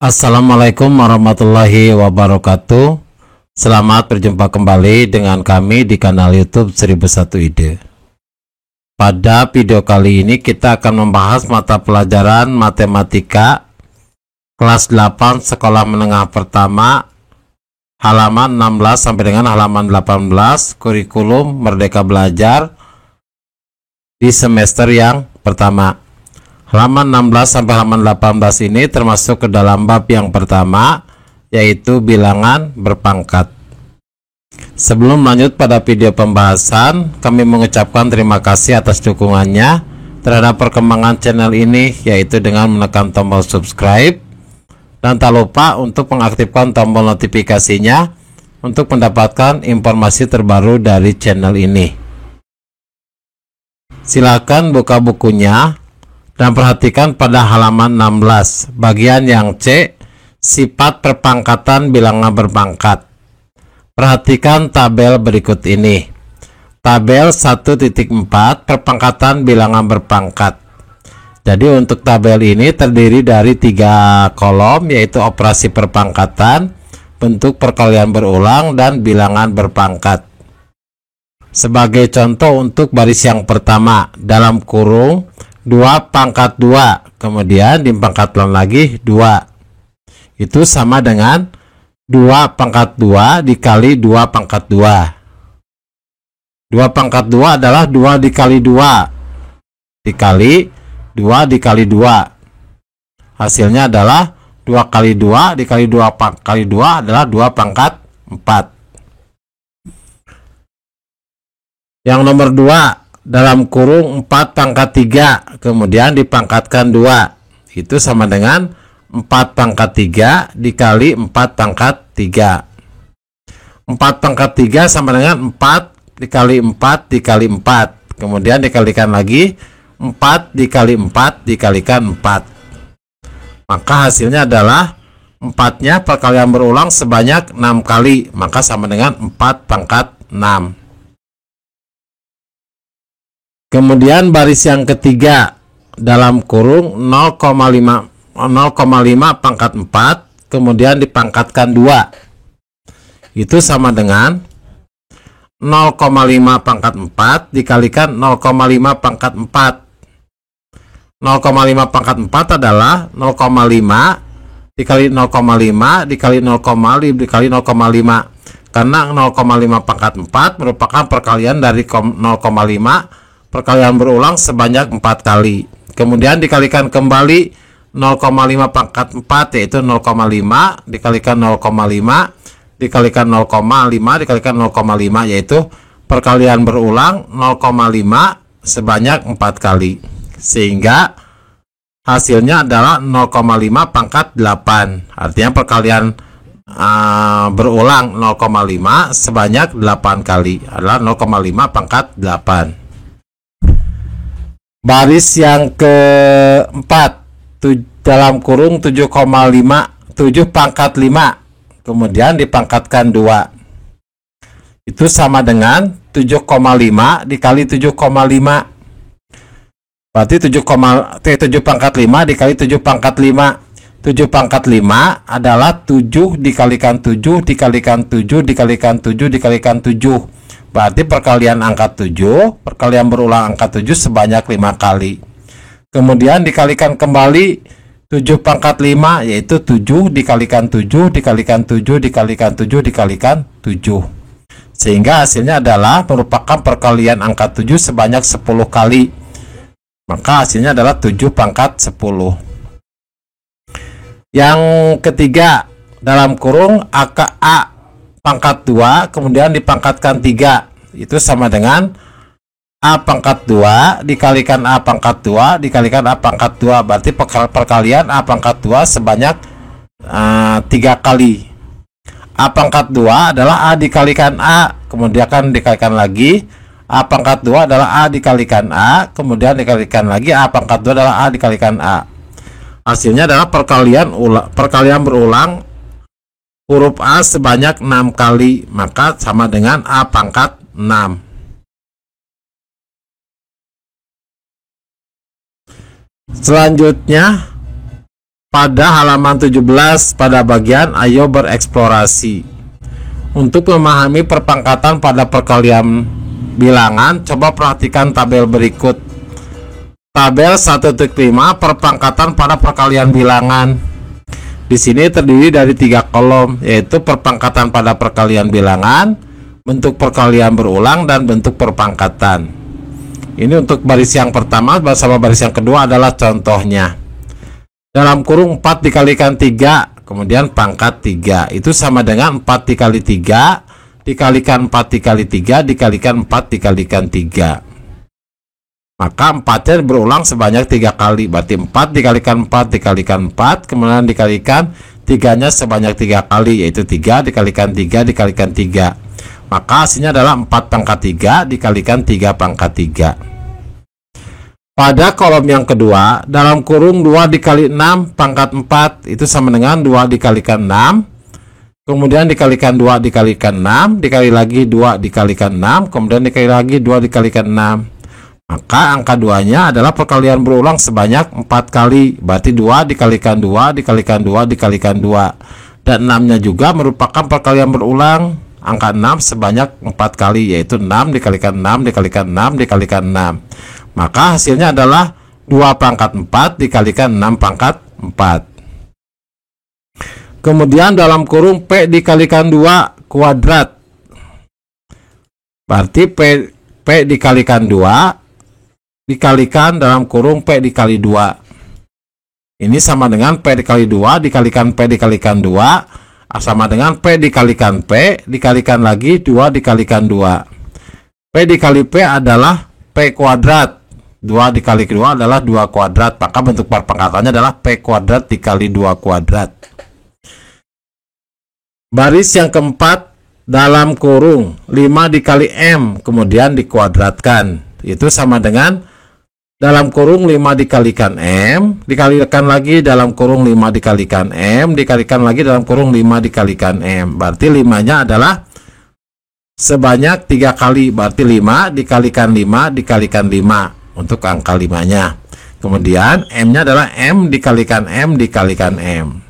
Assalamualaikum warahmatullahi wabarakatuh. Selamat berjumpa kembali dengan kami di kanal YouTube 1001 Ide. Pada video kali ini kita akan membahas mata pelajaran matematika kelas 8 sekolah menengah pertama, halaman 16 sampai dengan halaman 18, kurikulum Merdeka Belajar di semester yang pertama. Halaman 16 sampai halaman 18 ini termasuk ke dalam bab yang pertama, yaitu bilangan berpangkat. Sebelum lanjut pada video pembahasan, kami mengucapkan terima kasih atas dukungannya terhadap perkembangan channel ini, yaitu dengan menekan tombol subscribe dan tak lupa untuk mengaktifkan tombol notifikasinya untuk mendapatkan informasi terbaru dari channel ini. Silakan buka bukunya dan perhatikan pada halaman 16, bagian yang C, sifat perpangkatan bilangan berpangkat. Perhatikan tabel berikut ini. Tabel 1.4, perpangkatan bilangan berpangkat. Jadi untuk tabel ini terdiri dari 3 kolom, yaitu operasi perpangkatan, bentuk perkalian berulang, dan bilangan berpangkat. Sebagai contoh untuk baris yang pertama, dalam kurung 2 pangkat 2, kemudian dipangkatkan lagi 2. Itu sama dengan 2 pangkat 2 dikali 2 pangkat 2. 2 pangkat 2 adalah 2 dikali 2 dikali 2 dikali 2. Hasilnya adalah 2 kali 2 dikali 2 kali 2 adalah 2 pangkat 4. Yang nomor 2, dalam kurung 4 pangkat 3, kemudian dipangkatkan 2. Itu sama dengan 4 pangkat 3 dikali 4 pangkat 3. 4 pangkat 3 sama dengan 4 dikali 4 dikali 4. Kemudian dikalikan lagi 4 dikali 4 dikalikan 4. Maka hasilnya adalah 4-nya perkalian berulang sebanyak 6 kali. Maka sama dengan 4 pangkat 6. Kemudian baris yang ketiga, dalam kurung 0,5 pangkat 4, kemudian dipangkatkan 2. Itu sama dengan 0,5 pangkat 4 dikalikan 0,5 pangkat 4. 0,5 pangkat 4 adalah 0,5 dikali 0,5 dikali 0,5 dikali 0,5. Karena 0,5 pangkat 4 merupakan perkalian dari 0,5 perkalian berulang sebanyak 4 kali. Kemudian dikalikan kembali 0,5 pangkat 4, yaitu 0,5 dikalikan 0,5 dikalikan 0,5 dikalikan 0,5, yaitu perkalian berulang 0,5 sebanyak 4 kali. Sehingga hasilnya adalah 0,5 pangkat 8. Artinya perkalian berulang 0,5 sebanyak 8 kali adalah 0,5 pangkat 8. Baris yang keempat, dalam kurung 7 pangkat 5, kemudian dipangkatkan 2. Itu sama dengan 7,5 dikali 7,5. Berarti 7 pangkat 5 dikali 7 pangkat 5. 7 pangkat 5 adalah 7 dikalikan 7 dikalikan 7 dikalikan 7 dikalikan 7. Berarti perkalian angka 7, perkalian berulang angka 7 sebanyak 5 kali. Kemudian dikalikan kembali 7 pangkat 5, yaitu 7 dikalikan 7 dikalikan 7 dikalikan 7 dikalikan 7. Sehingga hasilnya adalah merupakan perkalian angka 7 sebanyak 10 kali. Maka hasilnya adalah 7 pangkat 10. Yang ketiga, dalam kurung A pangkat 2, kemudian dipangkatkan 3. Itu sama dengan A pangkat 2 dikalikan A pangkat 2 dikalikan A pangkat 2. Berarti perkalian A pangkat 2 sebanyak 3 kali. A pangkat 2 adalah A dikalikan A, kemudian akan dikalikan lagi. A pangkat 2 adalah A dikalikan A, kemudian dikalikan lagi. A pangkat 2 adalah A dikalikan A. Hasilnya adalah perkalian berulang huruf A sebanyak 6 kali, maka sama dengan A pangkat 6. Selanjutnya pada halaman 17 pada bagian ayo bereksplorasi. Untuk memahami perpangkatan pada perkalian bilangan, coba perhatikan tabel berikut. Tabel 1.5 perpangkatan pada perkalian bilangan. Di sini terdiri dari 3 kolom, yaitu perpangkatan pada perkalian bilangan, bentuk perkalian berulang, dan bentuk perpangkatan. Ini untuk baris yang pertama, bersama baris yang kedua adalah contohnya. Dalam kurung 4 dikalikan 3, kemudian pangkat 3, itu sama dengan 4 dikali 3 dikalikan 4 dikali 3 dikalikan 4 dikalikan 3. Maka 4-nya berulang sebanyak 3 kali, berarti 4 dikalikan 4 dikalikan 4, kemudian dikalikan 3-nya sebanyak 3 kali, yaitu 3 dikalikan 3 dikalikan 3. Maka hasilnya adalah 4 pangkat 3 dikalikan 3 pangkat 3. Pada kolom yang kedua, dalam kurung 2 dikali 6 pangkat 4, itu sama dengan 2 dikalikan 6, kemudian dikalikan 2 dikalikan 6, dikali lagi 2 dikalikan 6, kemudian dikali lagi 2 dikalikan 6. Maka angka 2-nya adalah perkalian berulang sebanyak 4 kali, berarti 2 dikalikan 2 dikalikan 2 dikalikan 2. Dan 6-nya juga merupakan perkalian berulang angka 6 sebanyak 4 kali, yaitu 6 dikalikan 6 dikalikan 6 dikalikan 6. Maka hasilnya adalah 2 pangkat 4 dikalikan 6 pangkat 4. Kemudian dalam kurung P dikalikan 2 kuadrat. Berarti P dikalikan 2 dikalikan dalam kurung P dikali 2. Ini sama dengan P dikali 2 dikalikan P dikalikan 2, sama dengan P dikalikan P dikalikan lagi 2 dikalikan 2. P dikali P adalah P kuadrat. 2 dikali 2 adalah 2 kuadrat, maka bentuk perpangkatannya adalah P kuadrat dikali 2 kuadrat. Baris yang keempat, dalam kurung 5 dikali M kemudian dikuadratkan, itu sama dengan dalam kurung 5 dikalikan M dikalikan lagi dalam kurung 5 dikalikan M dikalikan lagi dalam kurung 5 dikalikan M. Berarti 5-nya adalah sebanyak 3 kali, berarti 5 dikalikan 5 dikalikan 5 untuk angka 5-nya. Kemudian M-nya adalah M dikalikan M dikalikan M.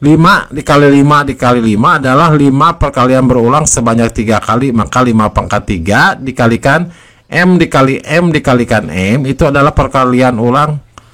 5 dikali 5 dikali 5 adalah 5 perkalian berulang sebanyak 3 kali, maka 5 pangkat 3 dikalikan M dikali M dikalikan M, itu adalah perkalian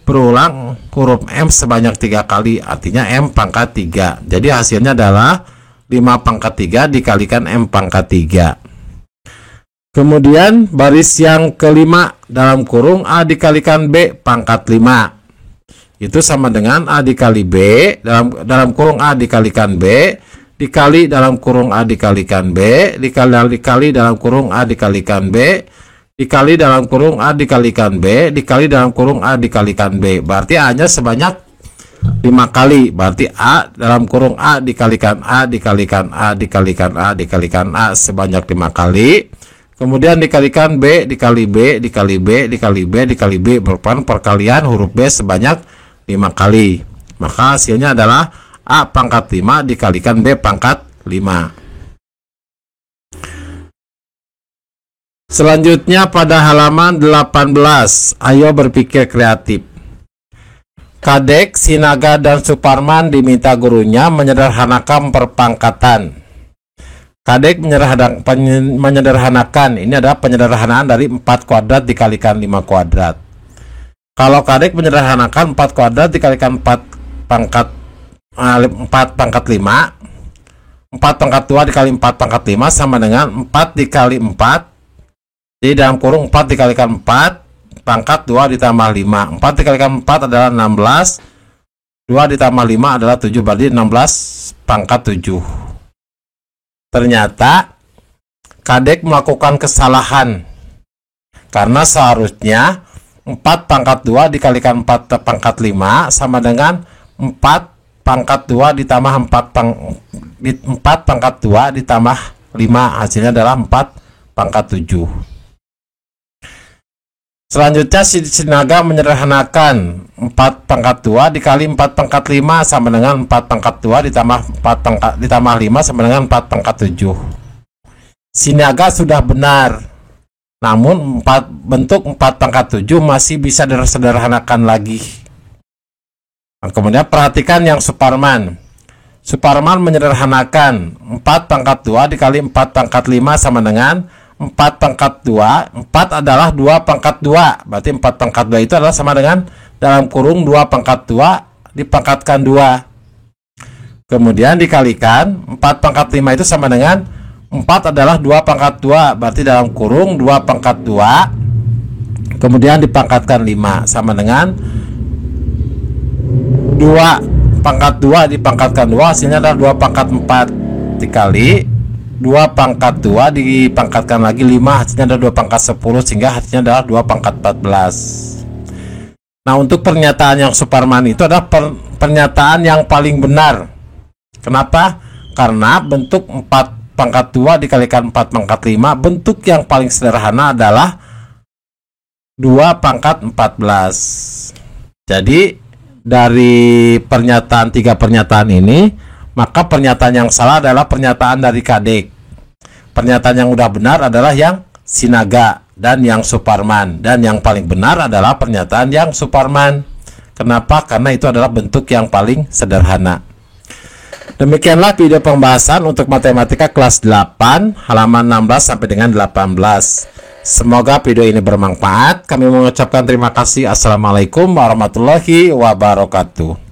berulang huruf M sebanyak 3 kali, artinya M pangkat 3. Jadi hasilnya adalah 5 pangkat 3 dikalikan M pangkat 3. Kemudian baris yang kelima, dalam kurung A dikalikan B pangkat 5, itu sama dengan A dikali B dalam kurung A dikalikan B dikali dalam kurung A dikalikan B dikali dalam kurung A dikalikan B dikali dalam kurung A dikalikan B dikali dalam kurung A dikalikan B. Berarti A-nya sebanyak 5 kali, berarti A dalam kurung A dikalikan A dikalikan A dikalikan A dikalikan A sebanyak 5 kali. Kemudian dikalikan B dikali B dikali B dikali B dikali B, merupakan perkalian huruf B sebanyak 5 kali. Maka hasilnya adalah A pangkat 5 dikalikan B pangkat 5. Selanjutnya pada halaman 18, ayo berpikir kreatif. Kadek, Sinaga, dan Suparman diminta gurunya menyederhanakan perpangkatan. Kadek menyederhanakan, ini adalah penyederhanaan dari 4 kuadrat dikalikan 5 kuadrat. Kalau Kadek menyederhanakan 4 kuadrat dikalikan 4 pangkat 5, 4 pangkat 2 dikali 4 pangkat 5 sama dengan 4 dikali 4. Jadi dalam kurung 4 dikalikan 4 pangkat 2 ditambah 5. 4 dikalikan 4 adalah 16, 2 ditambah 5 adalah 7, berarti 16 pangkat 7. Ternyata Kadek melakukan kesalahan, karena seharusnya 4 pangkat 2 dikalikan 4 pangkat 5 sama dengan 4 pangkat 2 ditambah 4 pangkat 2 ditambah 5, hasilnya adalah 4 pangkat 7. Selanjutnya Sinaga menyederhanakan 4 pangkat 2 dikali 4 pangkat 5 sama dengan 4 pangkat 2 ditambah 5 sama dengan 4 pangkat 7. Sinaga sudah benar, namun bentuk 4 pangkat 7 masih bisa disederhanakan lagi. Nah, kemudian perhatikan yang Suparman. Suparman menyederhanakan 4 pangkat 2 dikali 4 pangkat 5 sama dengan 4 pangkat 2. 4 adalah 2 pangkat 2. Berarti 4 pangkat 2 itu adalah sama dengan dalam kurung 2 pangkat 2 dipangkatkan 2. Kemudian dikalikan 4 pangkat 5 itu sama dengan 4 adalah 2 pangkat 2. Berarti dalam kurung 2 pangkat 2 kemudian dipangkatkan 5 sama dengan 2 pangkat 2 dipangkatkan 2, hasilnya adalah 2 pangkat 4 dikali 2 pangkat 2 dipangkatkan lagi 5, hasilnya adalah 2 pangkat 10 sehingga hasilnya adalah 2 pangkat 14. Nah, untuk pernyataan yang Suparman itu adalah pernyataan yang paling benar. Kenapa? Karena bentuk 4 pangkat 2 dikalikan 4 pangkat 5, bentuk yang paling sederhana adalah 2 pangkat 14. Jadi dari pernyataan 3 pernyataan ini, maka pernyataan yang salah adalah pernyataan dari Kadek. Pernyataan yang udah benar adalah yang Sinaga dan yang Suparman, dan yang paling benar adalah pernyataan yang Suparman. Kenapa? Karena itu adalah bentuk yang paling sederhana. Demikianlah video pembahasan untuk matematika kelas 8 halaman 16 sampai dengan 18. Semoga video ini bermanfaat. Kami mengucapkan terima kasih. Assalamualaikum warahmatullahi wabarakatuh.